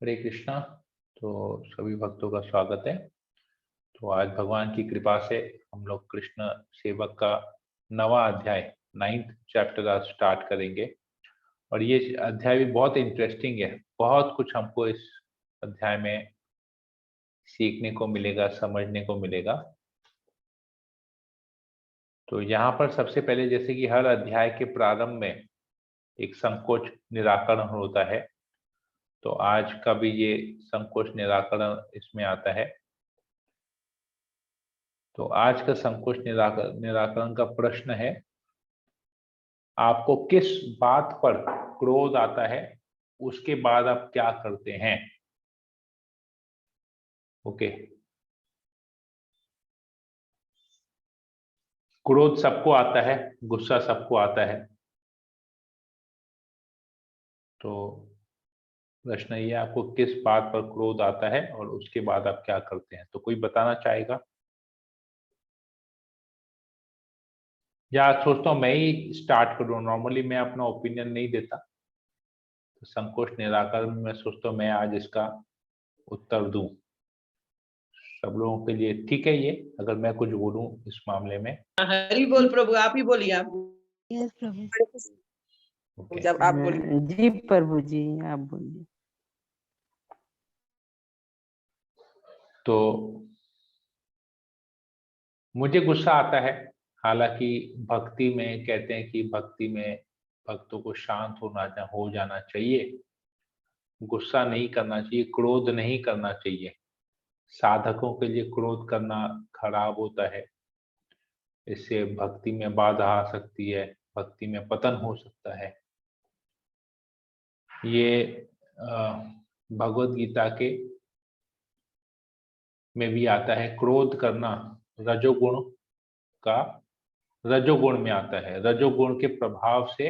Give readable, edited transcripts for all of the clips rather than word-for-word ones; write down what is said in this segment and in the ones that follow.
हरे कृष्णा। तो सभी भक्तों का स्वागत है। तो आज भगवान की कृपा से हम लोग कृष्ण सेवक का नवा अध्याय 9th चैप्टर आज स्टार्ट करेंगे। और ये अध्याय भी बहुत इंटरेस्टिंग है। बहुत कुछ हमको इस अध्याय में सीखने को मिलेगा, समझने को मिलेगा। तो यहाँ पर सबसे पहले, जैसे कि हर अध्याय के प्रारंभ में एक संकोच निराकरण होता है, तो आज का भी ये संकोच निराकरण इसमें आता है। तो आज का संकोच निराकरण का प्रश्न है, आपको किस बात पर क्रोध आता है, उसके बाद आप क्या करते हैं। ओके। क्रोध सबको आता है, गुस्सा सबको आता है। तो प्रश्न ये, आपको किस बात पर क्रोध आता है और उसके बाद आप क्या करते हैं। तो कोई बताना चाहेगा? या सोचता हूँ मैं ही स्टार्ट करूँ। नॉर्मली मैं अपना ओपिनियन नहीं देता, तो संकोच निराकरण में मैं सोचता हूँ मैं आज इसका उत्तर दूं। सब लोगों के लिए ठीक है ये, अगर मैं कुछ बोलूं इस मामले में? हरि बोल प्रभु, आप ही बोलिए। आप यस प्रभु। ओके। जब आप बोलिए। जी प्रभु जी, आप बोलिए। तो मुझे गुस्सा आता है। हालांकि भक्ति में कहते हैं कि भक्ति में भक्तों को शांत हो जाना चाहिए, गुस्सा नहीं करना चाहिए, क्रोध नहीं करना चाहिए। साधकों के लिए क्रोध करना खराब होता है, इससे भक्ति में बाधा आ सकती है, भक्ति में पतन हो सकता है। ये भगवत गीता के में भी आता है। क्रोध करना रजोगुण का, रजोगुण में आता है। रजोगुण के प्रभाव से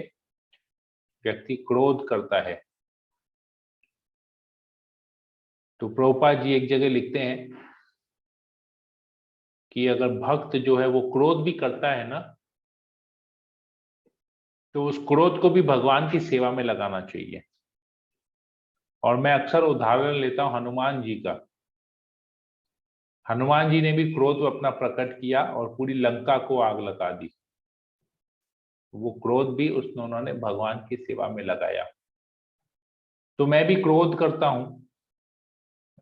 व्यक्ति क्रोध करता है। तो प्रभुपाद जी एक जगह लिखते हैं कि अगर भक्त जो है वो क्रोध भी करता है ना, तो उस क्रोध को भी भगवान की सेवा में लगाना चाहिए। और मैं अक्सर उदाहरण लेता हूं हनुमान जी का। हनुमान जी ने भी क्रोध अपना प्रकट किया और पूरी लंका को आग लगा दी। वो क्रोध भी उन्होंने भगवान की सेवा में लगाया। तो मैं भी क्रोध करता हूं।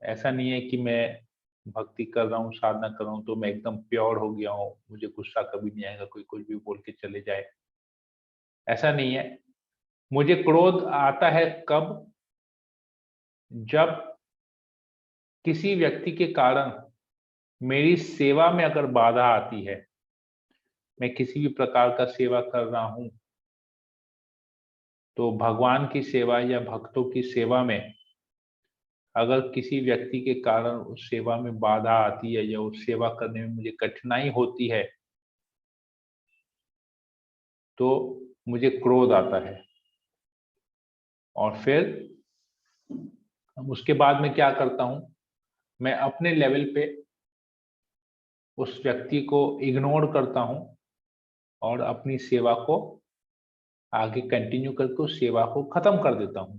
ऐसा नहीं है कि मैं भक्ति कर रहा हूँ, साधना कर रहा हूँ तो मैं एकदम प्योर हो गया हूँ, मुझे गुस्सा कभी नहीं आएगा, कोई कुछ भी बोल के चले जाए, ऐसा नहीं है। मुझे क्रोध आता है कब? जब किसी व्यक्ति के कारण मेरी सेवा में अगर बाधा आती है, मैं किसी भी प्रकार का सेवा कर रहा हूं, तो भगवान की सेवा या भक्तों की सेवा में अगर किसी व्यक्ति के कारण उस सेवा में बाधा आती है या उस सेवा करने में मुझे कठिनाई होती है, तो मुझे क्रोध आता है। और फिर उसके बाद मैं क्या करता हूं, मैं अपने लेवल पे उस व्यक्ति को इग्नोर करता हूं और अपनी सेवा को आगे कंटिन्यू करके उस सेवा को खत्म कर देता हूं।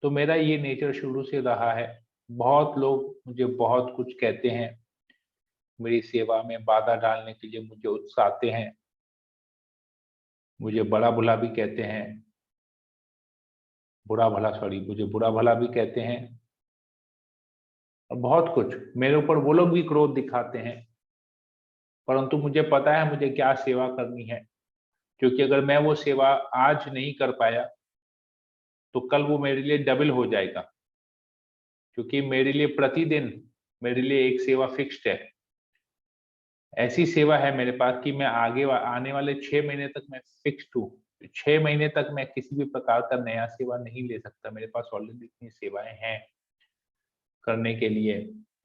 तो मेरा ये नेचर शुरू से रहा है। बहुत लोग मुझे बहुत कुछ कहते हैं, मेरी सेवा में बाधा डालने के लिए मुझे उकसाते हैं, मुझे बड़ा भला भी कहते हैं, मुझे बुरा भला भी कहते हैं, और बहुत कुछ मेरे ऊपर वो लोग भी क्रोध दिखाते हैं। परंतु मुझे पता है मुझे क्या सेवा करनी है, क्योंकि अगर मैं वो सेवा आज नहीं कर पाया तो कल वो मेरे लिए डबल हो जाएगा। क्योंकि मेरे लिए प्रतिदिन मेरे लिए एक सेवा फिक्स्ड है। ऐसी सेवा है मेरे पास कि मैं आने वाले 6 महीने तक मैं फिक्स्ड हूँ। 6 महीने तक मैं किसी भी प्रकार का नया सेवा नहीं ले सकता। मेरे पास ऑलरेडी इतनी सेवाएं हैं करने के लिए।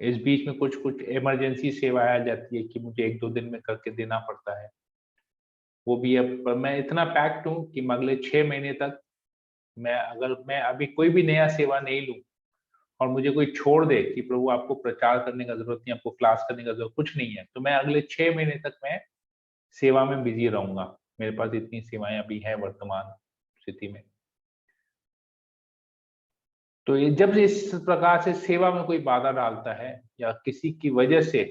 इस बीच में कुछ कुछ इमरजेंसी सेवाएं आ जाती है कि मुझे 1-2 दिन में करके देना पड़ता है। वो भी अब पर मैं इतना पैक्ड हूँ कि मैं अगले 6 महीने तक, अगर मैं अभी कोई भी नया सेवा नहीं लूँ और मुझे कोई छोड़ दे कि प्रभु आपको प्रचार करने का जरूरत नहीं, आपको क्लास करने का जरूरत कुछ नहीं है, तो मैं अगले 6 महीने तक मैं सेवा में बिजी रहूंगा। मेरे पास इतनी सेवाएं अभी हैं वर्तमान स्थिति में। तो ये जब इस प्रकार से सेवा में कोई बाधा डालता है या किसी की वजह से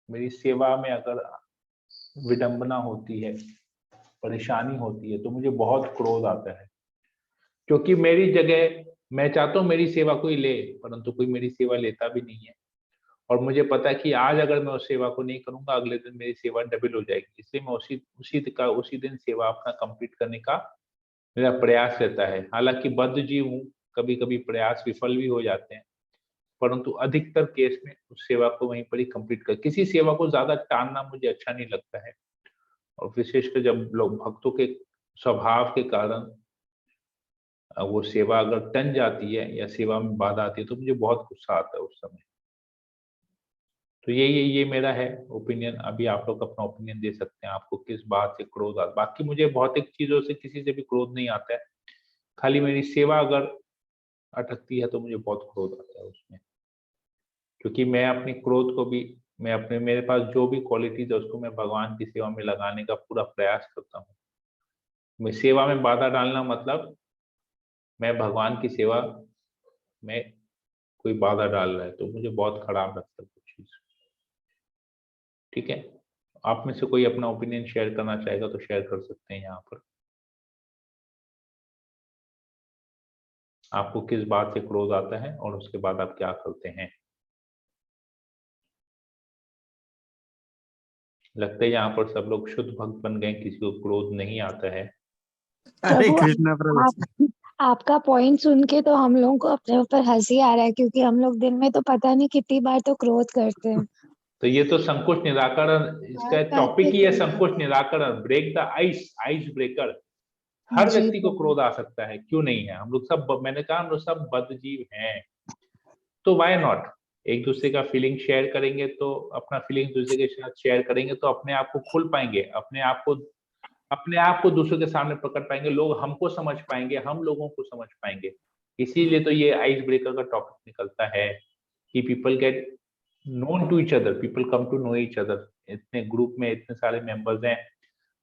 मेरी सेवा में अगर विडंबना होती है, परेशानी होती है, तो मुझे बहुत क्रोध आता है, क्योंकि मेरी जगह मैं चाहता हूँ मेरी सेवा कोई ले, परंतु कोई मेरी सेवा लेता भी नहीं है। और मुझे पता है कि आज अगर मैं उस सेवा को नहीं करूंगा, अगले दिन मेरी सेवा डबल हो जाएगी, इसलिए मैं उसी दिन सेवा अपना कंप्लीट करने का मेरा प्रयास रहता है। हालांकि बद्ध जीव हूँ, कभी कभी प्रयास विफल भी हो जाते हैं, परंतु अधिकतर केस में उस सेवा को वहीं पर ही कंप्लीट कर, किसी सेवा को ज्यादा टालना मुझे अच्छा नहीं लगता है। और विशेषकर जब लोग भक्तों के स्वभाव के कारण वो सेवा अगर टन जाती है या सेवा में बाधा आती है, तो मुझे बहुत गुस्सा आता है उस समय। तो ये मेरा है ओपिनियन। अभी आप लोग अपना ओपिनियन दे सकते हैं, आपको किस बात से क्रोध आता। बाकी मुझे भौतिक चीजों से किसी से भी क्रोध नहीं आता है, खाली मेरी सेवा अगर अटकती है तो मुझे बहुत क्रोध आता है उसमें, क्योंकि मैं अपने क्रोध को भी मेरे पास जो भी क्वालिटीज है उसको मैं भगवान की सेवा में लगाने का पूरा प्रयास करता हूँ। मैं सेवा में बाधा डालना मतलब मैं भगवान की सेवा में कोई बाधा डाल रहा है, तो मुझे बहुत खराब लगता है कुछ चीज। ठीक है, आप में से कोई अपना ओपिनियन शेयर करना चाहेगा तो शेयर कर सकते हैं यहाँ पर। आपको किस बात से क्रोध आता है और उसके बाद आप क्या करते हैं? लगता है यहाँ पर सब लोग शुद्ध भक्त बन गए, किसी को क्रोध नहीं आता है। हरे प्रभु कृष्णा प्रभु। आपका पॉइंट सुन के तो हम लोगों को अपने ऊपर हंसी आ रहा है, क्योंकि हम लोग दिन में तो पता नहीं कितनी बार तो क्रोध करते हैं। तो ये तो संकोच निराकरण, इसका टॉपिक ही है संकोच निराकरण, ब्रेक द आइस ब्रेकर। हर जी व्यक्ति को प्रभु। क्रोध आ सकता है, क्यों नहीं है? हम लोग सब, मैंने कहा हम लोग सब बद्ध जीव हैं, तो वाई नॉट एक दूसरे का फीलिंग शेयर करेंगे, तो अपना फीलिंग दूसरे के साथ शेयर करेंगे तो अपने आप को खुल पाएंगे, अपने आप को दूसरों के सामने प्रकट पाएंगे, लोग हमको समझ पाएंगे, हम लोगों को समझ पाएंगे। इसीलिए तो ये आइस ब्रेकर का टॉपिक निकलता है कि people get known to each other, people come to know each other. इतने ग्रुप में इतने सारे मेंबर्स हैं,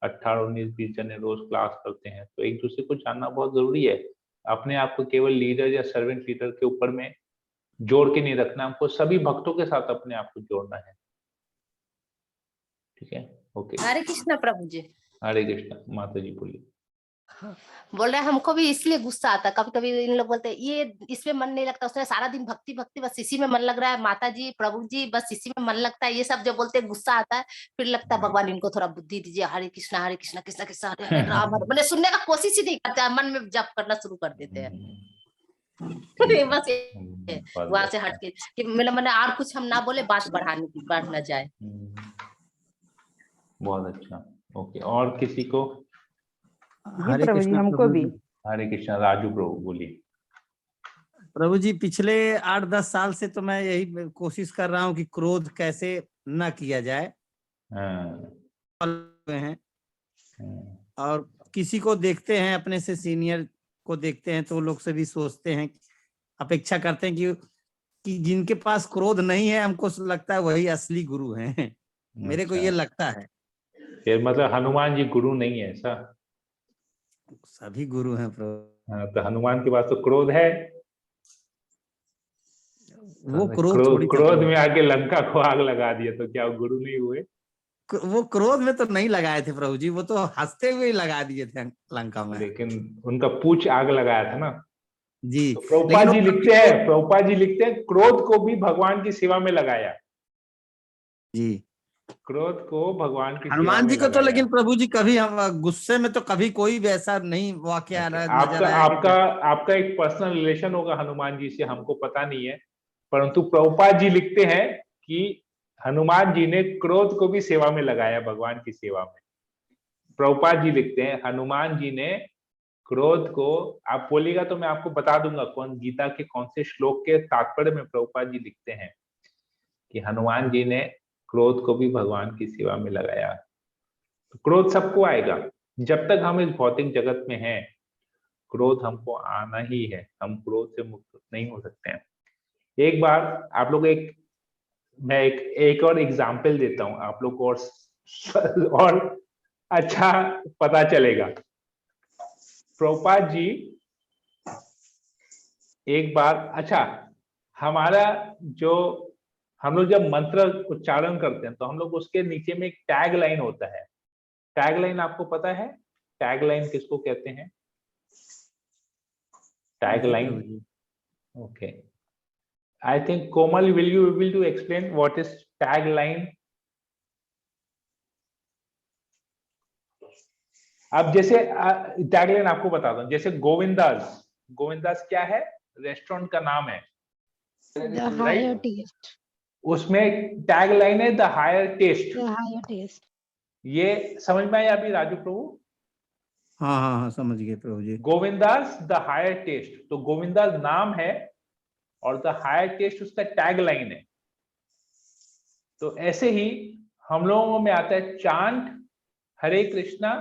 18, 19, 20 जने रोज क्लास करते हैं, तो एक दूसरे को जानना बहुत जरूरी है। अपने आप को केवल लीडर या सर्वेंट लीडर के ऊपर में जोड़ के नहीं रखना, हमको सभी भक्तों के साथ अपने आप को जोड़ना है। ठीक है, ओके। हरे कृष्णा प्रभु जी। हरे कृष्णा। माता जी बोलिए। हाँ, बोल रहे हमको भी इसलिए गुस्सा आता है। कभी कभी इन लोग बोलते हैं ये इसमें मन नहीं लगता, उसने सारा दिन भक्ति भक्ति बस इसी में मन लग रहा है, माता जी प्रभु जी बस इसी में मन लगता है, ये सब जो बोलते हैं गुस्सा आता है। फिर लगता है भगवान इनको थोड़ा बुद्धि दीजिए, हरे कृष्णा कृष्णा कृष्णा हरे हरे राम, मैंने सुनने का कोशिश ही नहीं करते, मन में जप करना शुरू कर देते हैं। बस वहां से हट के कि मतलब मैंने और कुछ हम ना बोले, बात बढ़ ना जाए। बहुत अच्छा, ओके। और किसी को? जी प्रभु जी, हमको भी। हरे कृष्णा। राजू प्रभु बोलिए। प्रभु जी, पिछले 8-10 साल से तो मैं यही कोशिश कर रहा हूँ कि क्रोध कैसे न किया जाए। हैं और किसी को देखते हैं, अपने से सीनियर को देखते हैं, तो लोग से भी सोचते हैं, अपेक्षा करते हैं कि जिनके पास क्रोध नहीं है, हमको लगता है वही असली गुरु हैं। मेरे को ये लगता है। फिर मतलब हनुमान जी गुरु नहीं है ऐसा? सभी गुरु हैं प्रभु। हाँ, तो हनुमान के पास तो क्रोध है। वो क्रोध में आके लंका को आग लगा दिया, तो क्या वो गुरु नहीं हुए? वो क्रोध में तो नहीं लगाए थे प्रभु जी, वो तो हंसते हुए ही लगा दिए थे लंका में। लेकिन उनका पूछ आग लगाया था ना जी। तो प्रभुपाद जी लिखते हैं क्रोध को भी भगवान की सेवा में लगाया जी। क्रोध को भगवान की सेवा हनुमान में जी को लगाया। तो, लेकिन प्रभु जी कभी हम गुस्से में तो कभी कोई भी ऐसा नहीं वाकया नजर आया। आपका एक पर्सनल रिलेशन होगा हनुमान जी से, हमको पता नहीं है, परंतु प्रभुपाद जी लिखते हैं कि हनुमान जी ने क्रोध को भी सेवा में लगाया, भगवान की सेवा में। प्रभुपाद जी लिखते हैं हनुमान जी ने क्रोध को, आप बोलिएगा तो मैं आपको बता दूंगा कौन गीता के कौन से श्लोक के तात्पर्य में प्रभुपाद जी लिखते हैं कि हनुमान जी ने क्रोध को भी भगवान की सेवा में लगाया। तो क्रोध सबको आएगा, जब तक हम इस भौतिक जगत में हैं क्रोध हमको आना ही है, हम क्रोध से मुक्त नहीं हो सकते हैं। एक बार आप लोग मैं एक और एग्जाम्पल देता हूं, आप लोग को और अच्छा पता चलेगा। प्रभुपाद जी एक बार, अच्छा, हमारा जो हम लोग जब मंत्र उच्चारण करते हैं तो हम लोग उसके नीचे में एक टैग लाइन होता है। टैग लाइन आपको पता है? टैग लाइन किसको कहते हैं? Tag line, okay. I think Komal, will you able to explain what is tagline? अब जैसे टैगलाइन आपको बताता हूँ, जैसे गोविंदास, गोविंदास क्या है? रेस्टोरेंट का नाम है, The higher taste. उसमें टैगलाइन है the higher taste. The higher taste. ये समझ में आया अभी राजू प्रभु? हाँ हाँ हाँ, समझ गए Prabhu ji. Govindas the higher taste, तो गोविंदास नाम है और द हायर टेस्ट उसका टैग लाइन है। तो ऐसे ही हम लोगों में आता है चांट हरे कृष्णा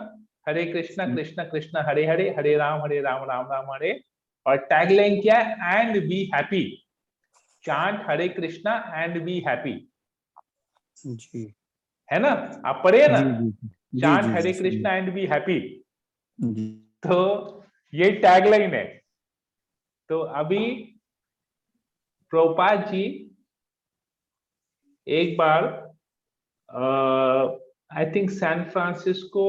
कृष्णा कृष्णा हरे हरे, हरे राम राम राम हरे, और टैग लाइन क्या है? And be happy. Chant Hare Krishna and be happy, जी है ना? आप पढ़े ना, चांट हरे जी, कृष्णा एंड बी हैप्पी। जी। तो ये टैग लाइन है। तो अभी प्रभुपाद जी एक बार आई थिंक सैन फ्रांसिस्को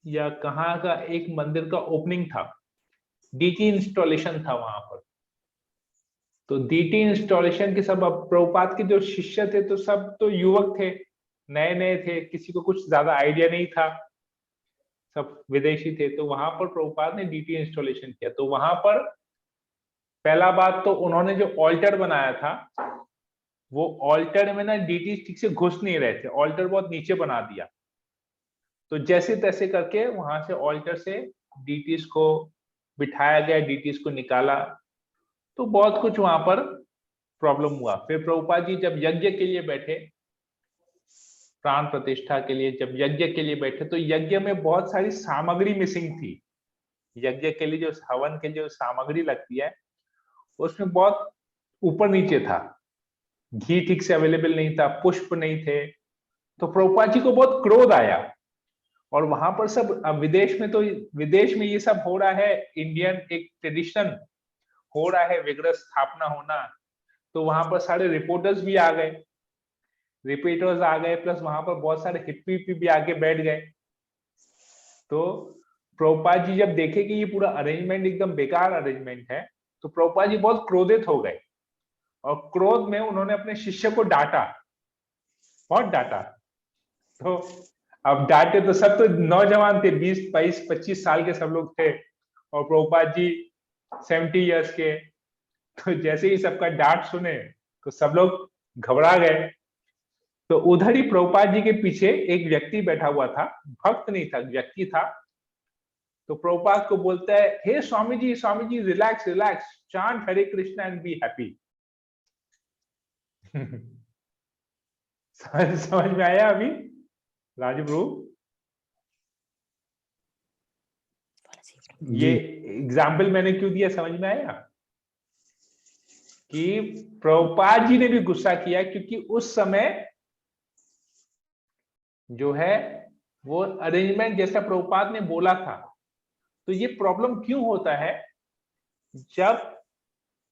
या कहाँ का एक मंदिर का ओपनिंग था, डीटी इंस्टॉलेशन था वहां पर। तो डीटी इंस्टॉलेशन के सब, अब प्रभुपाद के जो शिष्य थे तो सब तो युवक थे, नए नए थे, किसी को कुछ ज्यादा आइडिया नहीं था, सब विदेशी थे। तो वहां पर प्रभुपाद ने डीटी इंस्टॉलेशन किया। तो वहां पर पहला बात तो उन्होंने जो ऑल्टर बनाया था, वो ऑल्टर में ना डीटी ठीक से घुस नहीं रहे थे, ऑल्टर बहुत नीचे बना दिया। तो जैसे तैसे करके वहां से ऑल्टर से डीटीज को बिठाया गया, डीटीज को निकाला। तो बहुत कुछ वहां पर प्रॉब्लम हुआ। फिर प्रभुपाद जी जब यज्ञ के लिए बैठे, प्राण प्रतिष्ठा के लिए जब यज्ञ के लिए बैठे, तो यज्ञ में बहुत सारी सामग्री मिसिंग थी। यज्ञ के लिए जो हवन के जो सामग्री लगती है उसमें बहुत ऊपर नीचे था, घी ठीक से अवेलेबल नहीं था, पुष्प नहीं थे। तो प्रभुपाद जी को बहुत क्रोध आया। और वहां पर सब, अब विदेश में, तो विदेश में ये सब हो रहा है, इंडियन एक ट्रेडिशन हो रहा है, विग्रह स्थापना होना। तो वहां पर सारे रिपोर्टर्स भी आ गए, प्लस वहां पर बहुत सारे हिप्पी भी आके बैठ गए। तो प्रभुपाद जी जब देखे कि ये पूरा अरेंजमेंट एकदम बेकार अरेंजमेंट है, तो प्रभुपाद जी बहुत क्रोधित हो गए और क्रोध में उन्होंने अपने शिष्य को डांटा, बहुत डांटा। तो अब डांटे तो सब तो नौजवान थे, 20, 22, 25 साल के सब लोग थे, और प्रभुपाद जी 70 इयर्स के। तो जैसे ही सबका डांट सुने तो सब लोग घबरा गए। तो उधर ही प्रभुपाद जी के पीछे एक व्यक्ति बैठा हुआ था, भक्त नहीं था, व्यक्ति था। तो प्रभुपाद को बोलता है, हे Swami ji relax relax, chant Hare Krishna and be happy. समझ में आया अभी राजू प्रभु? ये एग्जाम्पल मैंने क्यों दिया, समझ में आया? कि प्रभुपाद जी ने भी गुस्सा किया, क्योंकि उस समय जो है वो अरेंजमेंट जैसा प्रभुपाद ने बोला था। तो ये प्रॉब्लम क्यों होता है? जब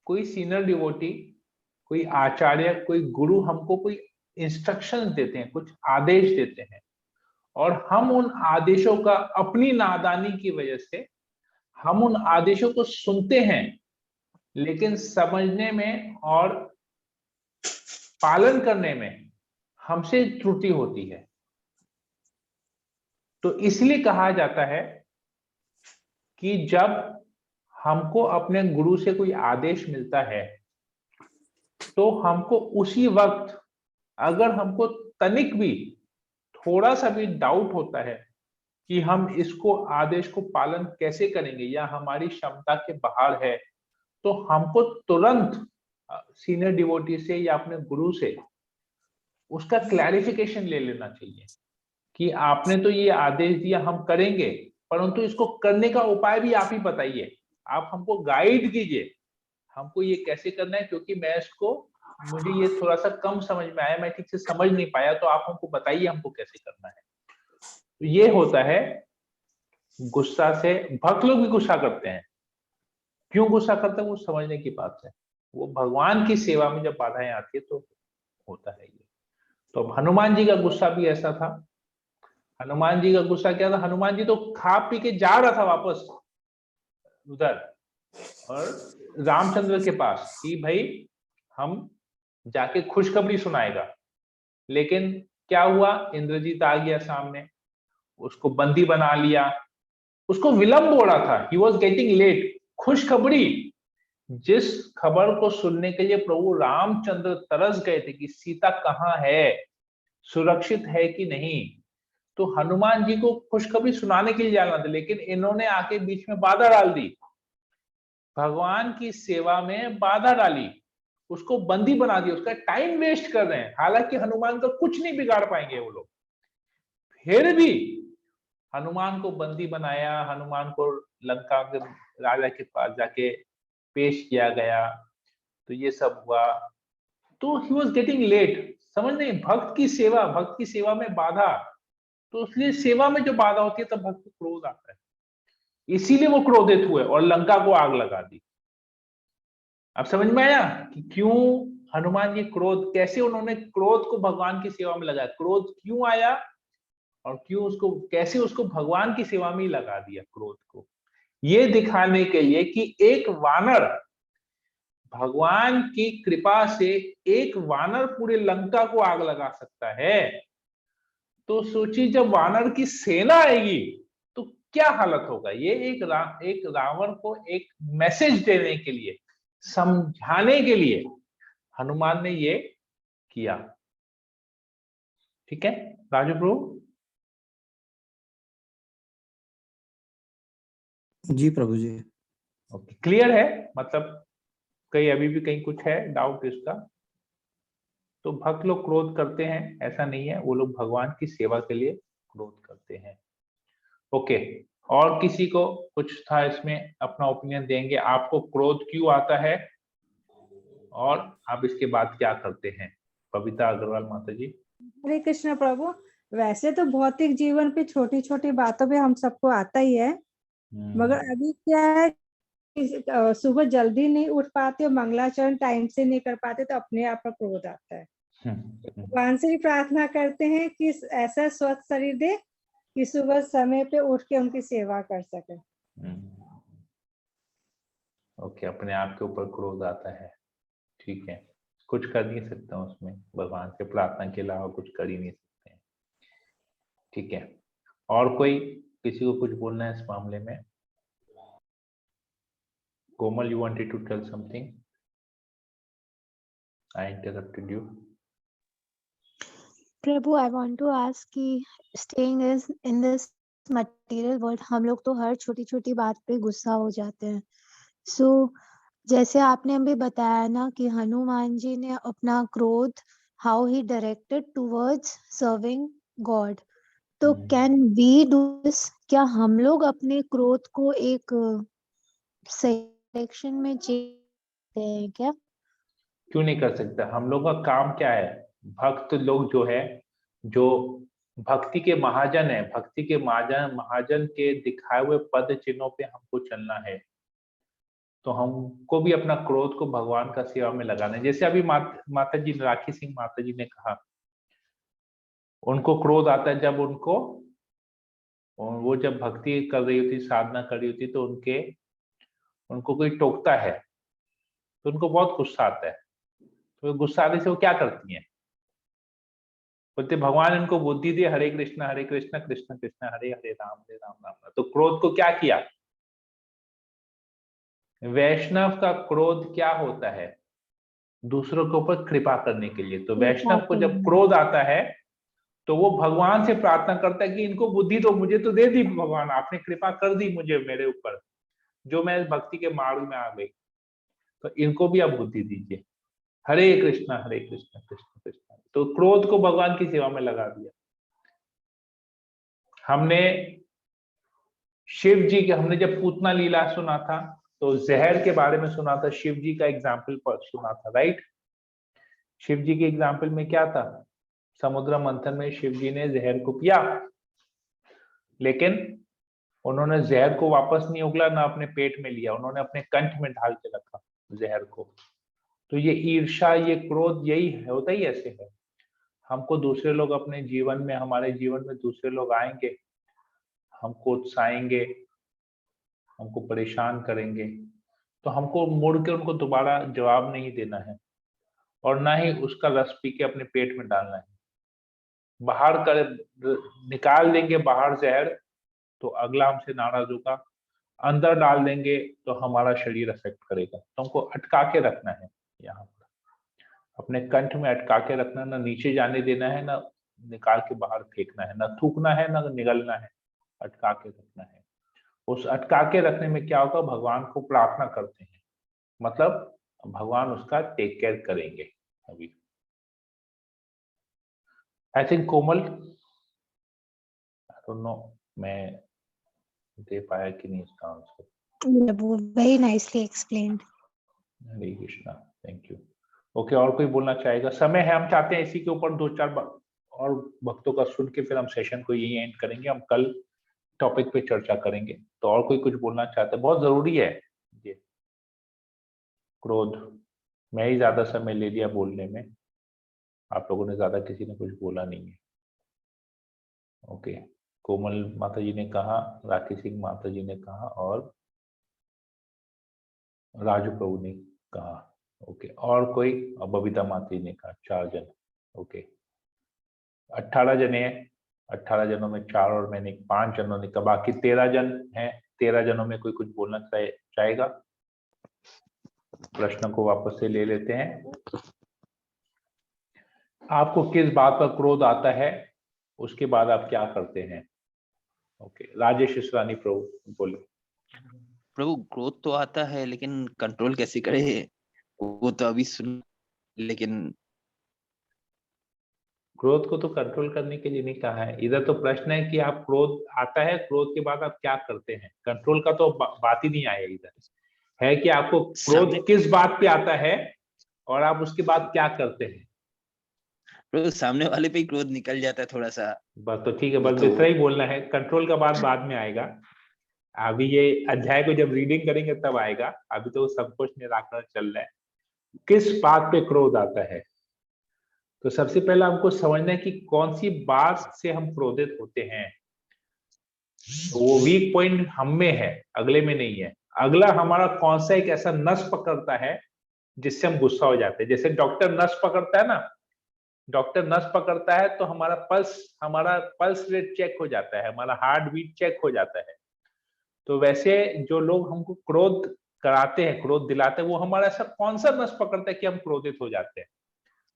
कोई सीनियर डिवोटी, कोई आचार्य, कोई गुरु हमको कोई इंस्ट्रक्शंस देते हैं, कुछ आदेश देते हैं, और हम उन आदेशों का अपनी नादानी की वजह से हम उन आदेशों को सुनते हैं, लेकिन समझने में और पालन करने में हमसे त्रुटि होती है। तो इसलिए कहा जाता है कि जब हमको अपने गुरु से कोई आदेश मिलता है तो हमको उसी वक्त, अगर हमको तनिक भी, थोड़ा सा भी डाउट होता है कि हम इसको आदेश को पालन कैसे करेंगे या हमारी क्षमता के बाहर है, तो हमको तुरंत सीनियर डिवोटी से या अपने गुरु से उसका क्लैरिफिकेशन ले लेना चाहिए कि आपने तो ये आदेश दिया, हम करेंगे, परंतु इसको करने का उपाय भी आप ही बताइए, आप हमको गाइड कीजिए, हमको ये कैसे करना है, क्योंकि मैं इसको, मुझे ये थोड़ा सा कम समझ में आया, मैं ठीक से समझ नहीं पाया, तो आप हमको बताइए हमको कैसे करना है। तो ये होता है गुस्सा से, भक्त लोग भी गुस्सा करते हैं, क्यों गुस्सा करता है वो समझने की बात है। वो भगवान की सेवा में जब बाधाएं आती है तो होता है ये। तो अब हनुमान जी का गुस्सा भी ऐसा था। हनुमान जी का गुस्सा क्या था, हनुमान जी तो खा पी के जा रहा था वापस उधर और रामचंद्र के पास कि भाई हम जाके खुशखबरी सुनाएगा, लेकिन क्या हुआ, इंद्रजीत आ गया सामने, उसको बंदी बना लिया, उसको विलंब हो रहा था, ही वॉज गेटिंग लेट। खुशखबरी, जिस खबर को सुनने के लिए प्रभु रामचंद्र तरस गए थे कि सीता कहाँ है, सुरक्षित है कि नहीं, तो हनुमान जी को खुशखबरी सुनाने के लिए जाना था, लेकिन इन्होंने आके बीच में बाधा डाल दी, भगवान की सेवा में बाधा डाली, उसको बंदी बना दिया, उसका टाइम वेस्ट कर रहे हैं। हालांकि हनुमान का कुछ नहीं बिगाड़ पाएंगे वो लोग, फिर भी हनुमान को बंदी बनाया, हनुमान को लंका के राजा के पास जाके पेश किया गया, तो ये सब हुआ। तो ही वॉज गेटिंग लेट, समझ नहीं, भक्त की सेवा में बाधा, तो इसलिए सेवा में जो बाधा होती है तब भक्त को क्रोध आता है, इसीलिए वो क्रोधित हुए और लंका को आग लगा दी। अब समझ में आया कि क्यों हनुमान जी क्रोध, कैसे उन्होंने क्रोध को भगवान की सेवा में लगाया, क्रोध क्यों आया और क्यों उसको, कैसे उसको भगवान की सेवा में ही लगा दिया क्रोध को, ये दिखाने के लिए कि एक वानर, भगवान की कृपा से एक वानर पूरे लंका को आग लगा सकता है। तो सोचिए जब वानर की सेना आएगी तो क्या हालत होगा। ये एक रावण को एक मैसेज देने के लिए, समझाने के लिए हनुमान ने ये किया। ठीक है राजू प्रभु? जी प्रभु जी। ओके, क्लियर है? मतलब कहीं अभी भी कहीं कुछ है डाउट इसका? तो भक्त लोग क्रोध करते हैं ऐसा नहीं है, वो लोग भगवान की सेवा के लिए क्रोध करते हैं। ओके, और किसी को कुछ था इसमें अपना ओपिनियन देंगे, आपको क्रोध क्यों आता है और आप इसके बाद क्या करते हैं? बबीता अग्रवाल माता जी। हरे कृष्ण प्रभु। वैसे तो भौतिक जीवन पे छोटी छोटी बातों पे हम सबको आता ही है, मगर अभी क्या है कि सुबह जल्दी नहीं उठ पाते और मंगलाचरण टाइम से नहीं कर पाते तो अपने आप पर क्रोध आता है। भगवान से भी प्रार्थना करते हैं कि ऐसा स्वस्थ शरीर दे कि सुबह समय पे उठ के उनकी सेवा कर सके। ओके, अपने आप के ऊपर क्रोध आता है, ठीक है, कुछ कर नहीं सकता उसमें, भगवान से प्रार्थना के अलावा कुछ कर ही नहीं सकते हैं। ठीक है, और कोई किसी को कुछ बोलना है इस मामले में? Komal, you wanted to tell something? I interrupted you. Prabhu, I want to ask कि staying in this material world, हम लोग तो हर छोटी छोटी बात पे गुस्सा हो जाते हैं। सो जैसे आपने अभी बताया ना कि हनुमान जी ने अपना क्रोध, how he directed towards serving God, तो कैन वी डू दिस? क्या हम लोग अपने क्रोध को एक सही डायरेक्शन में चेंज हैं क्या? क्यों नहीं कर सकता? हम लोग का काम क्या है, भक्त लोग जो है, जो भक्ति के महाजन है, भक्ति के महाजन के दिखाए हुए पद चिन्हों पे हमको चलना है। तो हमको भी अपना क्रोध को भगवान का सेवा में लगाना है। जैसे अभी माता जी, राखी सिंह माता जी ने कहा, उनको क्रोध आता है जब उनको, वो जब भक्ति कर रही होती, साधना कर रही होती, तो उनको कोई टोकता है तो उनको बहुत गुस्सा आता है। तो गुस्सा आने से वो क्या करती हैं, बोलते भगवान इनको बुद्धि दे, हरे कृष्णा कृष्ण कृष्ण हरे हरे राम राम राम। तो क्रोध को क्या किया? वैष्णव का क्रोध क्या होता है? दूसरों के ऊपर कृपा करने के लिए। तो वैष्णव को जब क्रोध आता है तो वो भगवान से प्रार्थना करता है कि इनको बुद्धि दो, मुझे तो दे दी भगवान, आपने कृपा कर दी मुझे, मेरे ऊपर, जो मैं भक्ति के मार्ग में आ गई, तो इनको भी आप बुद्धि दीजिए, हरे कृष्णा कृष्ण कृष्ण। तो क्रोध को भगवान की सेवा में लगा दिया। हमने शिव जी के, हमने जब पूतना लीला सुना था तो जहर के बारे में सुना था, शिव जी का एग्जाम्पल पर सुना था, राइट? शिव जी के एग्जाम्पल में क्या था? समुद्र मंथन में शिव जी ने जहर को पिया, लेकिन उन्होंने जहर को वापस नहीं उगला, ना अपने पेट में लिया, उन्होंने अपने कंठ में ढाल के रखा जहर को। तो ये ईर्ष्या, ये क्रोध, यही है, होता ही ऐसे है। हमको दूसरे लोग अपने जीवन में, हमारे जीवन में दूसरे लोग आएंगे, हमको उकसाएंगे, हमको परेशान करेंगे, तो हमको मुड़ के उनको दोबारा जवाब नहीं देना है, और ना ही उसका रस पी के अपने पेट में डालना है। बाहर कर निकाल देंगे बाहर जहर, तो अगला हमसे नाराज होगा। अंदर डाल देंगे तो हमारा शरीर अफेक्ट करेगा। तो हमको अटका के रखना है, यहाँ पर अपने कंठ में अटका के रखना, ना नीचे जाने देना है, ना निकाल के बाहर फेंकना है, ना थूकना है, ना निगलना है, अटका के रखना है। उस अटका के रखने में क्या होगा, भगवान को प्रार्थना करते हैं, मतलब भगवान उसका टेक केयर करेंगे। अभी I think Komal, I don't know मैं दे पाया कि नहीं इसका answer. Very nicely explained. Hare Krishna, thank you. Okay, और कोई बोलना चाहेगा? समय है, हम चाहते हैं इसी के ऊपर 2-4 और भक्तों का सुन के फिर हम सेशन को यही एंड करेंगे। हम कल टॉपिक पे चर्चा करेंगे। तो और कोई कुछ बोलना चाहता है? बहुत जरूरी है ये क्रोध। मैं ही ज्यादा समय ले लिया बोलने में, आप लोगों ने ज्यादा किसी ने कुछ बोला नहीं है। ओके, कोमल माता जी ने कहा, राखी सिंह माता जी ने कहा, और राजू प्रभु ने कहा। ओके, और कोई? बबीता माता जी ने कहा। 4 जन। ओके, 18 जने हैं। 18 जनों में 4 और मैंने 5 जनों ने कहा, बाकी 13 जन हैं। 13 जनों में कोई कुछ बोलना चाहेगा? प्रश्न को वापस से ले लेते हैं। आपको किस बात पर क्रोध आता है, उसके बाद आप क्या करते हैं? ओके, राजेश ईश्वरानी प्रभु बोले। प्रभु क्रोध तो आता है, लेकिन कंट्रोल कैसे करे वो तो अभी सुन, लेकिन क्रोध को तो कंट्रोल करने के लिए नहीं कहा है। इधर तो प्रश्न है कि आप क्रोध आता है, क्रोध के बाद आप क्या करते हैं। कंट्रोल का तो बात ही नहीं आया इधर। है कि आपको क्रोध किस बात पे आता है और आप उसके बाद क्या करते हैं। प्रभु सामने वाले पे ही क्रोध निकल जाता है थोड़ा सा। बस तो ठीक है, बस तो इतना ही बोलना है। कंट्रोल का बात बाद में आएगा। अभी ये अध्याय को जब रीडिंग करेंगे तब आएगा। अभी तो सब कुछ निराकरण चल रहा है। किस बात पे क्रोध आता है, तो सबसे पहले हमको समझना है कि कौन सी बात से हम क्रोधित होते हैं। वो वीक पॉइंट हम में है, अगले में नहीं है। अगला हमारा कौन सा एक ऐसा नस पकड़ता है जिससे हम गुस्सा हो जाते हैं। जैसे डॉक्टर नस पकड़ता है ना, डॉक्टर नस पकड़ता है तो हमारा पल्स रेट चेक हो जाता है, हमारा हार्ट बीट चेक हो जाता है। तो वैसे जो लोग हमको क्रोध कराते हैं, क्रोध दिलाते हैं, वो हमारा ऐसा कौन सा नस पकड़ता है कि हम क्रोधित हो जाते हैं।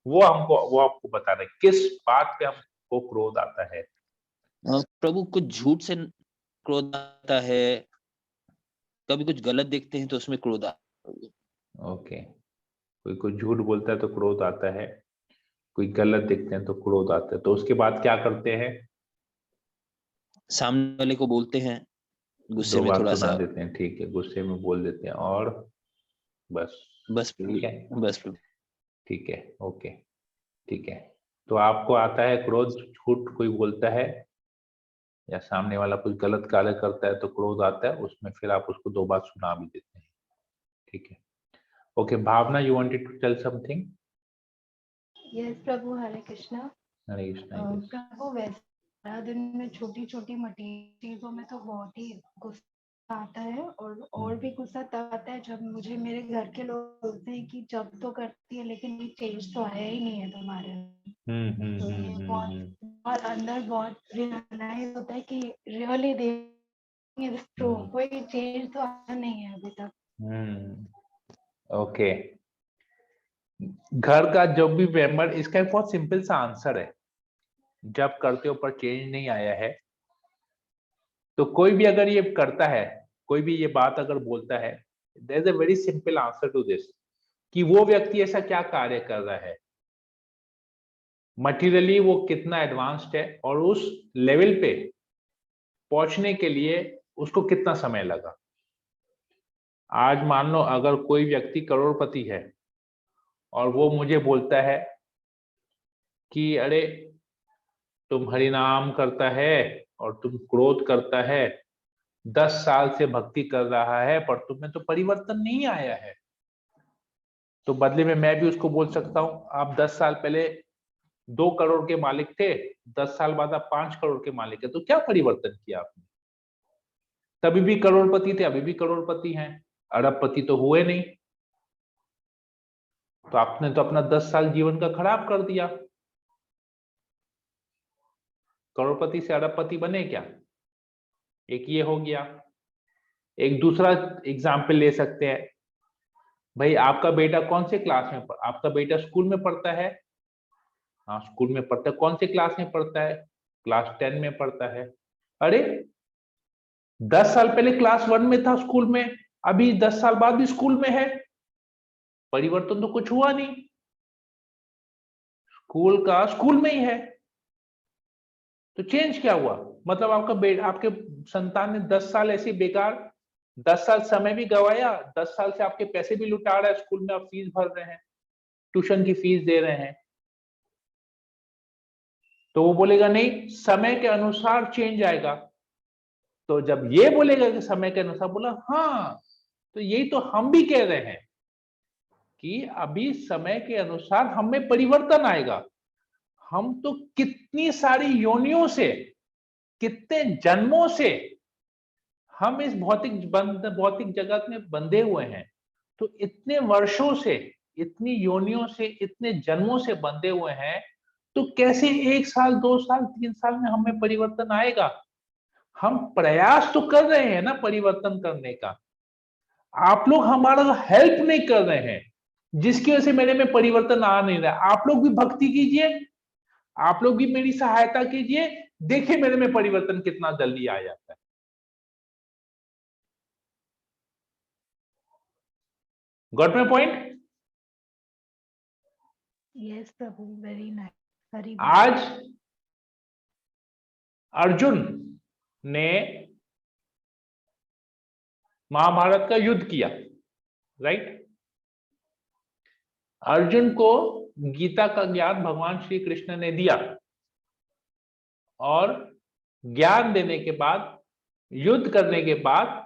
वो आपको बता रहे किस बात पे हमको क्रोध आता है। प्रभु कुछ झूठ से क्रोध आता है, कभी कुछ गलत देखते हैं तो उसमें क्रोध आता है। ओके, कोई कुछ झूठ बोलता है तो क्रोध आता है, कोई गलत देखते हैं तो क्रोध आता है। तो उसके बाद क्या करते हैं? सामने वाले को बोलते हैं गुस्से 2 में बार थोड़ा सुना सा। देते हैं, ठीक है, गुस्से में बोल देते हैं, और बस प्रभु, ठीक है, बस प्रभु। ठीक है, ओके, ठीक है। तो आपको आता है क्रोध, झूठ कोई बोलता है या सामने वाला कुछ गलत कार्य करता है तो क्रोध आता है, उसमें फिर आप उसको 2 बार सुना भी देते हैं, ठीक है। Okay, Bhavna, you wanted to tell something? Yes Prabhu, Hare Krishna. Hare Krishna. yes. Prabhu वैसे सारा दिन में छोटी छोटी मटी चीजों में तो बहुत ही गुस्सा आता है, और भी गुस्सा तब आता है जब मुझे मेरे घर के लोग बोलते हैं कि जब तो करती है लेकिन ये चेंज तो आया ही नहीं है तुम्हारे। तो ये बहुत अंदर बहुत रियलाइज होता है कि रियली कोई चेंज तो आया नहीं है अभी तक। ओके, घर का जो भी मेंबर, इसका एक बहुत सिंपल सा आंसर है। जब करते हो पर चेंज नहीं आया है, तो कोई भी अगर ये करता है, कोई भी ये बात अगर बोलता है, there is a very simple answer to this, कि वो व्यक्ति ऐसा क्या कार्य कर रहा है, मटेरियली वो कितना एडवांस्ड है, और उस लेवल पे पहुंचने के लिए उसको कितना समय लगा। आज मान लो अगर कोई व्यक्ति करोड़पति है और वो मुझे बोलता है कि अरे तुम हरिनाम करता है और तुम क्रोध करता है, 10 साल से भक्ति कर रहा है पर तुम्हें तो परिवर्तन नहीं आया है, तो बदले में मैं भी उसको बोल सकता हूं आप 10 साल पहले 2 करोड़ के मालिक थे, 10 साल बाद आप 5 करोड़ के मालिक है, तो क्या परिवर्तन किया आपने? तभी भी करोड़पति थे, अभी भी करोड़पति हैं, अरबपति तो हुए नहीं। तो आपने तो अपना 10 साल जीवन का खराब कर दिया। करोड़पति से अरबपति बने क्या? एक ये हो गया। एक दूसरा एग्जाम्पल ले सकते हैं, भाई आपका बेटा कौन से क्लास में आपका बेटा स्कूल में पढ़ता है? हाँ स्कूल में पढ़ता है। कौन से क्लास में पढ़ता है? क्लास 10 में पढ़ता है। अरे 10 साल पहले क्लास 1 में था स्कूल में, अभी 10 साल बाद भी स्कूल में है, परिवर्तन तो कुछ हुआ नहीं, स्कूल का स्कूल में ही है। तो चेंज क्या हुआ? मतलब आपके संतान ने 10 साल ऐसे बेकार, 10 साल समय भी गवाया, 10 साल से आपके पैसे भी लुटा रहा है, स्कूल में आप फीस भर रहे हैं, ट्यूशन की फीस दे रहे हैं। तो वो बोलेगा नहीं समय के अनुसार चेंज आएगा। तो जब ये बोलेगा कि समय के अनुसार, बोला हाँ, तो यही तो हम भी कह रहे हैं कि अभी समय के अनुसार हम में परिवर्तन आएगा। हम तो कितनी सारी योनियों से, कितने जन्मों से हम इस भौतिक जगत में बंधे हुए हैं। तो इतने वर्षों से, इतनी योनियों से, इतने जन्मों से बंधे हुए हैं, तो कैसे 1 साल 2 साल 3 साल में हमें परिवर्तन आएगा? हम प्रयास तो कर रहे हैं ना परिवर्तन करने का, आप लोग हमारा हेल्प नहीं कर रहे हैं, जिसकी वजह से मेरे में परिवर्तन आ नहीं रहा। आप लोग भी भक्ति कीजिए, आप लोग भी मेरी सहायता कीजिए, देखिए मेरे में परिवर्तन कितना जल्दी आ जाता है। Got my point? Yes Prabhu, very nice, Hari बोल। आज अर्जुन ने महाभारत का युद्ध किया, राइट? अर्जुन को गीता का ज्ञान भगवान श्री कृष्ण ने दिया, और ज्ञान देने के बाद, युद्ध करने के बाद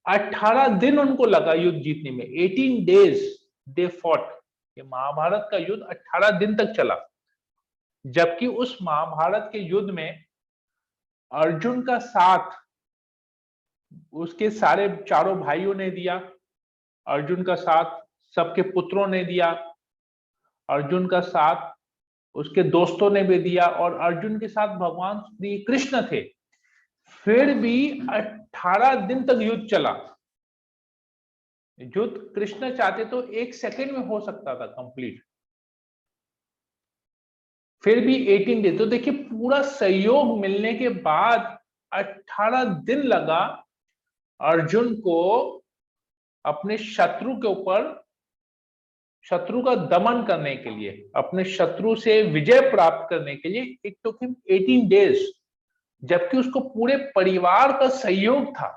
18 दिन उनको लगा युद्ध जीतने में। 18 days दे फॉट। ये महाभारत का युद्ध 18 दिन तक चला, जबकि उस महाभारत के युद्ध में अर्जुन का साथ उसके सारे चारों भाइयों ने दिया, अर्जुन का साथ सबके पुत्रों ने दिया, अर्जुन का साथ उसके दोस्तों ने भी दिया, और अर्जुन के साथ भगवान श्री कृष्ण थे। फिर भी 18 दिन तक युद्ध चला। युद्ध कृष्ण चाहते तो 1 सेकंड में हो सकता था कंप्लीट, फिर भी 18 दिन। तो देखिए पूरा सहयोग मिलने के बाद 18 दिन लगा अर्जुन को अपने शत्रु के ऊपर, शत्रु का दमन करने के लिए, अपने शत्रु से विजय प्राप्त करने के लिए। इट टुक हिम 18 days, जबकि उसको पूरे परिवार का सहयोग था।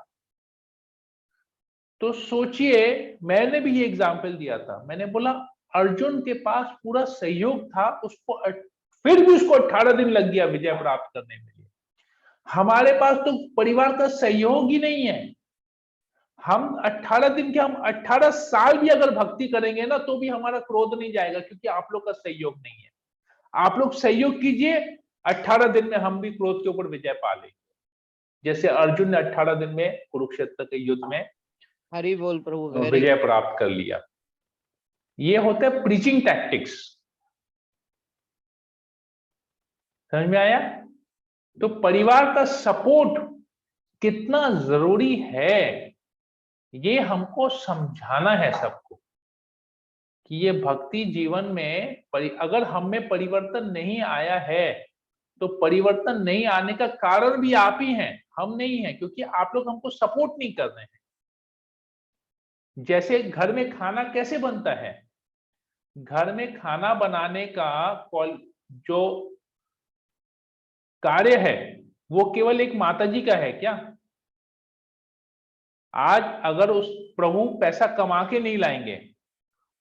तो सोचिए, मैंने भी ये एग्जाम्पल दिया था, मैंने बोला अर्जुन के पास पूरा सहयोग था, उसको फिर भी उसको 18 दिन लग गया विजय प्राप्त करने में। हमारे पास तो परिवार का सहयोग ही नहीं है। हम 18 दिन के, हम 18 साल भी अगर भक्ति करेंगे ना, तो भी हमारा क्रोध नहीं जाएगा, क्योंकि आप लोग का सहयोग नहीं है। आप लोग सहयोग कीजिए, 18 दिन में हम भी क्रोध के ऊपर विजय पा लेंगे, जैसे अर्जुन ने 18 दिन में कुरुक्षेत्र के युद्ध में हरि बोल प्रभु, विजय प्राप्त कर लिया। ये होता है प्रीचिंग टैक्टिक्स। समझ में आया? तो परिवार का सपोर्ट कितना जरूरी है, ये हमको समझाना है सबको, कि ये भक्ति जीवन में अगर हम में परिवर्तन नहीं आया है, तो परिवर्तन नहीं आने का कारण भी आप ही हैं, हम नहीं हैं, क्योंकि आप लोग हमको सपोर्ट नहीं कर रहे हैं। जैसे घर में खाना कैसे बनता है, घर में खाना बनाने का जो कार्य है वो केवल एक माताजी का है क्या? आज अगर उस प्रभु पैसा कमा के नहीं लाएंगे,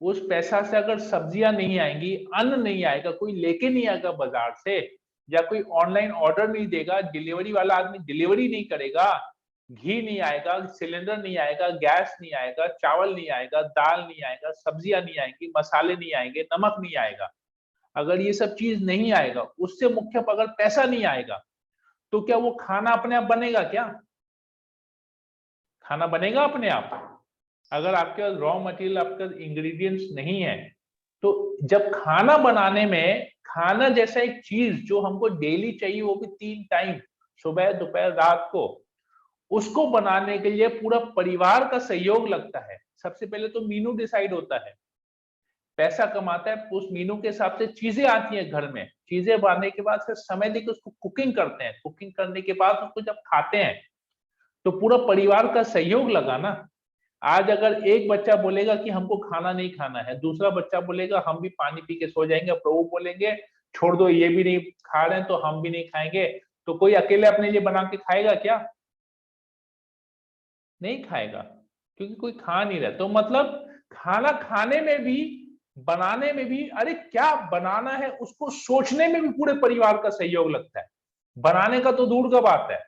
उस पैसा से अगर सब्जियां नहीं आएंगी, अन्न नहीं आएगा, कोई लेके नहीं आएगा बाजार से, या कोई ऑनलाइन ऑर्डर नहीं देगा, डिलीवरी वाला आदमी डिलीवरी नहीं करेगा, घी नहीं आएगा, सिलेंडर नहीं आएगा, गैस नहीं आएगा, चावल नहीं आएगा, दाल नहीं आएगा, सब्जियां नहीं आएंगी, मसाले नहीं आएंगे, नमक नहीं आएगा, अगर ये सब चीज नहीं आएगा, उससे मुख्य अगर पैसा नहीं आएगा, तो क्या वो खाना अपने आप बनेगा? क्या खाना बनेगा अपने आप? अगर आपके पास रॉ मटेरियल, आपके इंग्रेडिएंट्स नहीं है, तो जब खाना बनाने में, खाना जैसा एक चीज जो हमको डेली चाहिए, वो भी 3 टाइम, सुबह, दोपहर, रात को, उसको बनाने के लिए पूरा परिवार का सहयोग लगता है। सबसे पहले तो मेनू डिसाइड होता है, पैसा कमाता है, उस मेनू के हिसाब से चीजें आती हैं घर में, चीजें बनाने के बाद फिर समय देकर उसको कुकिंग करते हैं, कुकिंग करने के बाद उसको जब खाते हैं तो पूरा परिवार का सहयोग लगा ना। आज अगर एक बच्चा बोलेगा कि हमको खाना नहीं खाना है, दूसरा बच्चा बोलेगा हम भी पानी पी के सो जाएंगे, प्रभु बोलेंगे छोड़ दो, ये भी नहीं खा रहे हैं तो हम भी नहीं खाएंगे, तो कोई अकेले अपने लिए बना के खाएगा क्या? नहीं खाएगा, क्योंकि कोई खा नहीं रहा। तो मतलब खाना खाने में भी, बनाने में भी, अरे क्या बनाना है उसको सोचने में भी पूरे परिवार का सहयोग लगता है। बनाने का तो दूर का बात है,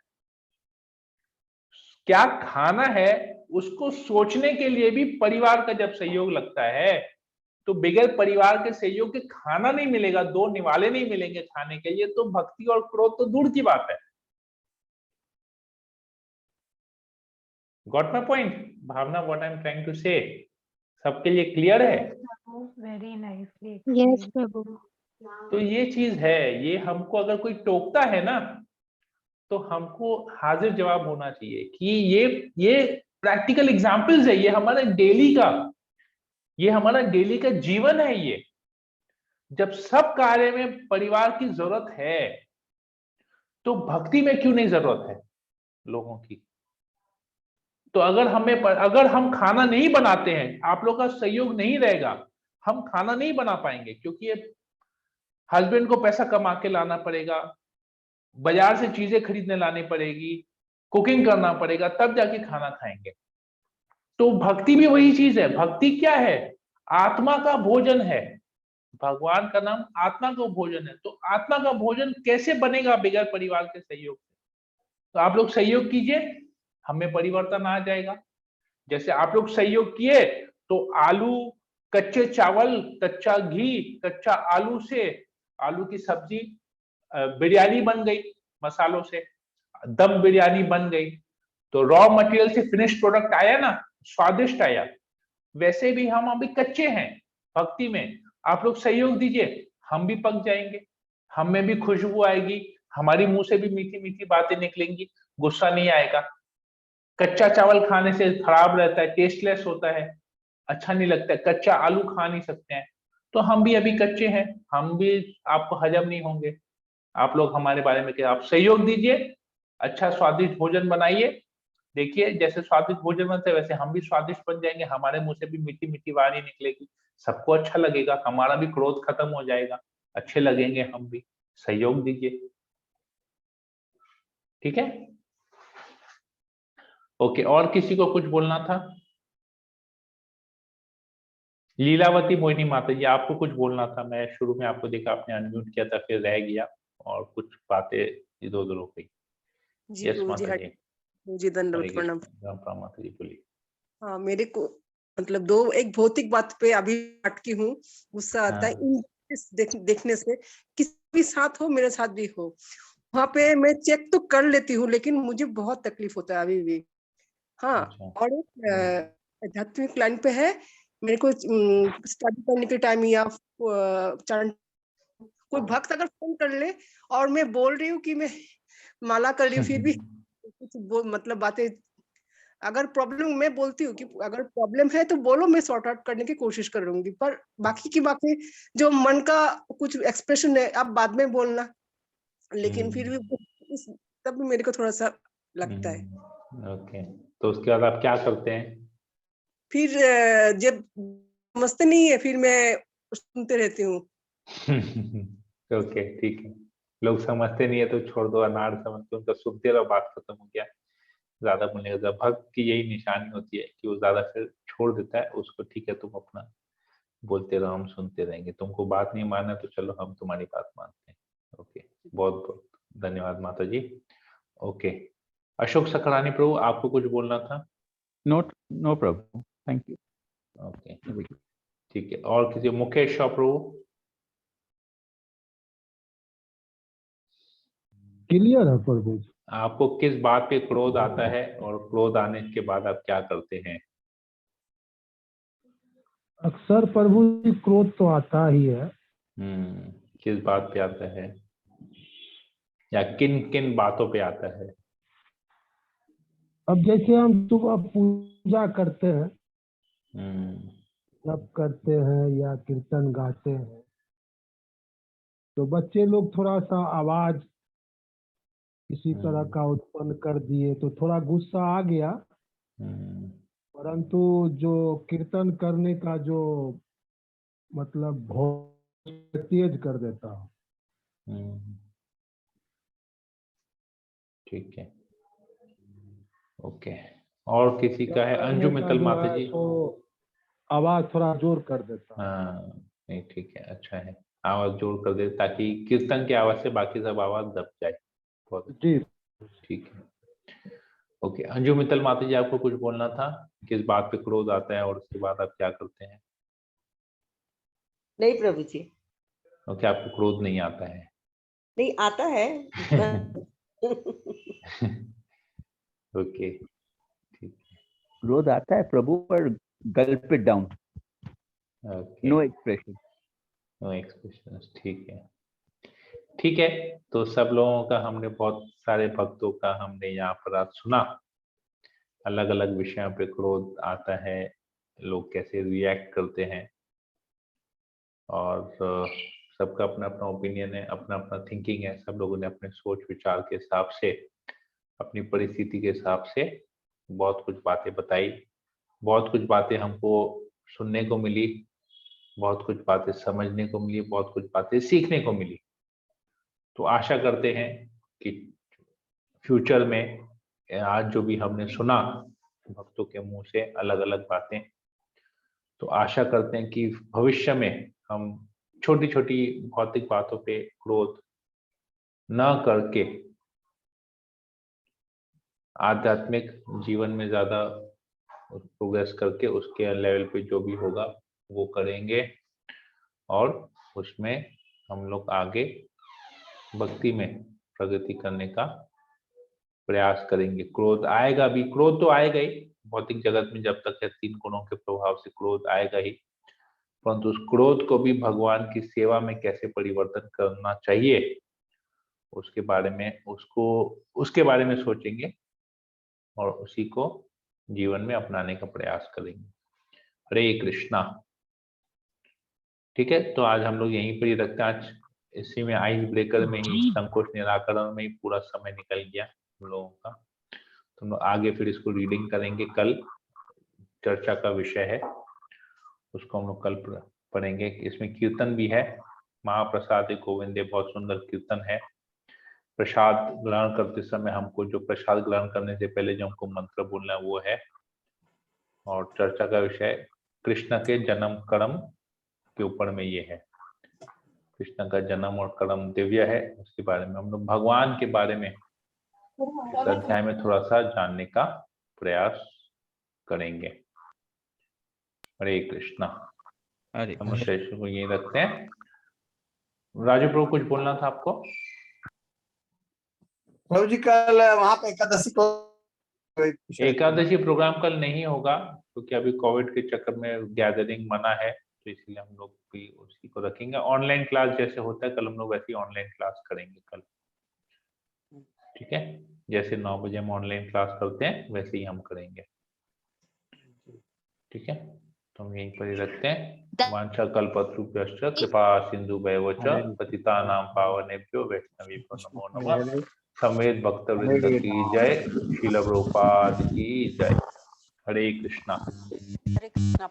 क्या खाना है उसको सोचने के लिए भी परिवार का जब सहयोग लगता है, तो बगैर परिवार के सहयोग के खाना नहीं मिलेगा, 2 निवाले नहीं मिलेंगे खाने के लिए, तो भक्ति और क्रोध तो दूर की बात है। Got my point Bhavna? What I am trying to say, सबके लिए क्लियर है? Very nicely. यस प्रभु। तो ये चीज है, ये हमको अगर कोई टोकता है ना, तो हमको हाजिर जवाब होना चाहिए कि ये प्रैक्टिकल एग्जांपल्स है, ये हमारा डेली का, ये हमारा डेली का जीवन है। ये जब सब कार्य में परिवार की जरूरत है, तो भक्ति में क्यों नहीं जरूरत है लोगों की? तो अगर हम खाना नहीं बनाते हैं, आप लोग का सहयोग नहीं रहेगा, हम खाना नहीं बना पाएंगे, क्योंकि ये हस्बैंड को पैसा कमा के लाना पड़ेगा, बाजार से चीजें खरीदने लानी पड़ेगी, कुकिंग करना पड़ेगा, तब जाके खाना खाएंगे। तो भक्ति भी वही चीज है। भक्ति क्या है? आत्मा का भोजन है। भगवान का नाम आत्मा का भोजन है। तो आत्मा का भोजन कैसे बनेगा बगैर परिवार के सहयोग से? तो आप लोग सहयोग कीजिए, हमें परिवर्तन आ जाएगा। जैसे आप लोग सहयोग किए तो आलू, कच्चे चावल, कच्चा घी, कच्चा आलू से आलू की सब्जी, बिरयानी बन गई, मसालों से दम बिरयानी बन गई। तो रॉ मटेरियल से फिनिश प्रोडक्ट आया ना, स्वादिष्ट आया। वैसे भी हम अभी कच्चे हैं भक्ति में, आप लोग सहयोग दीजिए, हम भी पक जाएंगे, हम में भी खुशबू आएगी, हमारी मुंह से भी मीठी मीठी बातें निकलेंगी, गुस्सा नहीं आएगा। कच्चा चावल खाने से खराब रहता है, टेस्टलेस होता है, अच्छा नहीं लगता है, कच्चा आलू खा नहीं सकते हैं। तो हम भी अभी कच्चे हैं, हम भी आपको हजम नहीं होंगे। आप लोग हमारे बारे में क्या, आप सहयोग दीजिए, अच्छा स्वादिष्ट भोजन बनाइए। देखिए जैसे स्वादिष्ट भोजन बनते हैं वैसे हम भी स्वादिष्ट बन जाएंगे, हमारे मुंह से भी मीठी मीठी वाणी निकलेगी, सबको अच्छा लगेगा, हमारा भी क्रोध खत्म हो जाएगा, अच्छे लगेंगे हम भी। सहयोग दीजिए, ठीक है? ओके, और किसी को कुछ बोलना था? लीलावती मोहिनी माता जी, आपको कुछ बोलना था? मैं शुरू में आपको देखा, आपने अनम्यूट किया था, फिर रह गया और कुछ बातें इधर उधर हो गई। जी यस प्रभु जी, माता जी, प्रभु जी दंडवत हरे प्रणाम। कृष्ण, राम राम माता जी, बोलिए। हाँ, मेरे को मतलब एक भौतिक बात पे अभी अटकी हूँ, गुस्सा आता है हाँ। देखने से। किसी भी साथ हो, मेरे साथ भी हो, वहाँ पे मैं चेक तो कर लेती हूँ, लेकिन मुझे बहुत तकलीफ होता है अभी भी। हाँ, अच्छा। और एक आध्यात्मिक लाइन पे है, मेरे को स्टडी करने के टाइम या कोई भक्त अगर फोन कर ले और मैं बोल रही हूँ कि मैं माला कर रही हूँ, फिर भी कुछ मतलब बातें, अगर प्रॉब्लम, मैं बोलती हूँ कि अगर प्रॉब्लम है तो बोलो, मैं सॉर्ट आउट करने की कोशिश करूंगी, पर बाकी की बातें जो मन का कुछ एक्सप्रेशन है आप बाद में बोलना, लेकिन फिर भी तब भी मेरे को थोड़ा सा लगता है। ओके, तो उसके बाद आप क्या करते हैं? फिर जब समझते नहीं है फिर मैं सुनते रहती हूँ। ओके, ठीक है। लोग समझते नहीं है तो छोड़ दो, अनाड़ समझ के उनका सुनते रहो, बात खत्म हो गया। ज्यादा बोलने का, भक्त की यही निशानी होती है कि वो ज्यादा फिर छोड़ देता है उसको। ठीक है, तुम अपना बोलते रहो, हम सुनते रहेंगे। तुमको बात नहीं मानना तो चलो, हम तुम्हारी बात मानते हैं। ओके, बहुत बहुत धन्यवाद माता जी। ओके, अशोक सकरानी प्रभु, आपको कुछ बोलना था? No Prabhu, thank you. Okay, ठीक है। और किसी? मुकेश शाह प्रभु? क्लियर है प्रभु। आपको किस बात पे क्रोध आता है और क्रोध आने के बाद आप क्या करते हैं? अक्सर प्रभु जी क्रोध तो आता ही है। किस बात पे आता है या किन किन बातों पे आता है? अब जैसे हम सुबह पूजा करते हैं, जप करते हैं या कीर्तन गाते हैं, तो बच्चे लोग थोड़ा सा आवाज किसी तरह का उत्पन्न कर दिए तो थोड़ा गुस्सा आ गया। परंतु जो कीर्तन करने का जो मतलब तेज कर देता हूँ। ठीक है, ओके। और किसी का है? अंजू मित्तल माता जी? तो आवाज थोड़ा जोर कर देता। हाँ, नहीं ठीक है, अच्छा है, आवाज जोर कर दे ताकि कीर्तन की आवाज से बाकी सब आवाज दब जाए। बहुत जी, ठीक है, ओके। अंजू मित्तल माता जी, आपको कुछ बोलना था? किस बात पे क्रोध आता है और उसके बाद आप क्या करते हैं? नहीं प्रभु जी। ओके, आपको क्रोध नहीं आता है? नहीं आता है। ओके, ठीक है। क्रोध आता है प्रभु, पर gulp it down, no expression. No expression, ठीक है, ठीक है। तो सब लोगों का हमने, बहुत सारे भक्तों का हमने यहाँ पर आज सुना। अलग अलग विषयों पे क्रोध आता है, लोग कैसे रिएक्ट करते हैं, और सबका अपना अपना ओपिनियन है, अपना अपना थिंकिंग है। सब लोगों ने अपने सोच विचार के हिसाब से, अपनी परिस्थिति के हिसाब से बहुत कुछ बातें बताई। बहुत कुछ बातें हमको सुनने को मिली, बहुत कुछ बातें समझने को मिली, बहुत कुछ बातें सीखने को मिली। तो आशा करते हैं कि फ्यूचर में आज जो भी हमने सुना भक्तों के मुंह से अलग अलग बातें, तो आशा करते हैं कि भविष्य में हम छोटी छोटी भौतिक बातों पे क्रोध न करके आध्यात्मिक जीवन में ज्यादा प्रोग्रेस करके उसके लेवल पे जो भी होगा वो करेंगे, और उसमें हम लोग आगे भक्ति में प्रगति करने का प्रयास करेंगे। क्रोध आएगा भी, क्रोध तो आएगा ही भौतिक जगत में, जब तक है 3 गुणों के प्रभाव से क्रोध आएगा ही। परंतु उस क्रोध को भी भगवान की सेवा में कैसे परिवर्तन करना चाहिए उसके बारे में, उसके बारे में सोचेंगे और उसी को जीवन में अपनाने का प्रयास करेंगे। हरे कृष्णा। ठीक है, तो आज हम लोग यहीं पर ही रखते हैं। आज इसी में आइस ब्रेकर में ही, संकोच निराकरण में ही पूरा समय निकल गया हम लोगों का। तो हम लोग आगे फिर इसको रीडिंग करेंगे। कल चर्चा का विषय है, उसको हम लोग कल पढ़ेंगे। इसमें कीर्तन भी है, महाप्रसाद गोविंदे, बहुत सुंदर कीर्तन है। प्रसाद ग्रहण करते समय हमको, जो प्रसाद ग्रहण करने से पहले जो हमको मंत्र बोलना है वो है। और चर्चा का विषय कृष्ण के जन्म कर्म के ऊपर में ये है। कृष्ण का जन्म और कर्म दिव्य है, उसके बारे में हम लोग भगवान के बारे में इस अध्याय में थोड़ा सा जानने का प्रयास करेंगे। हरे कृष्णा। नमस्ते को यही रखते हैं। राजू प्रभु, कुछ बोलना था आपको? प्रभु जी कल वहां पे एकादशी प्रोग्राम कल नहीं होगा, क्योंकि अभी कोविड के चक्कर में गैदरिंग मना है, तो इसलिए हम लोग भी उसी को रखेंगे। ऑनलाइन क्लास जैसे होता है कल, हम लोग वैसे ही ऑनलाइन क्लास करेंगे कल। ठीक है, जैसे 9 बजे हम ऑनलाइन क्लास करते हैं वैसे ही हम करेंगे। ठीक है, तो हम यहीं पर ही रखते हैं। वांछा कल्पतरुभ्यश्च कृपा सिंधुभ्यैव च पतितानां पावनेभ्यो वैष्णवेभ्यो नमो नमः। संवेद भक्त वृंद की जय, शील प्रभुपाद की जय। हरे कृष्णा। हरे कृष्णा।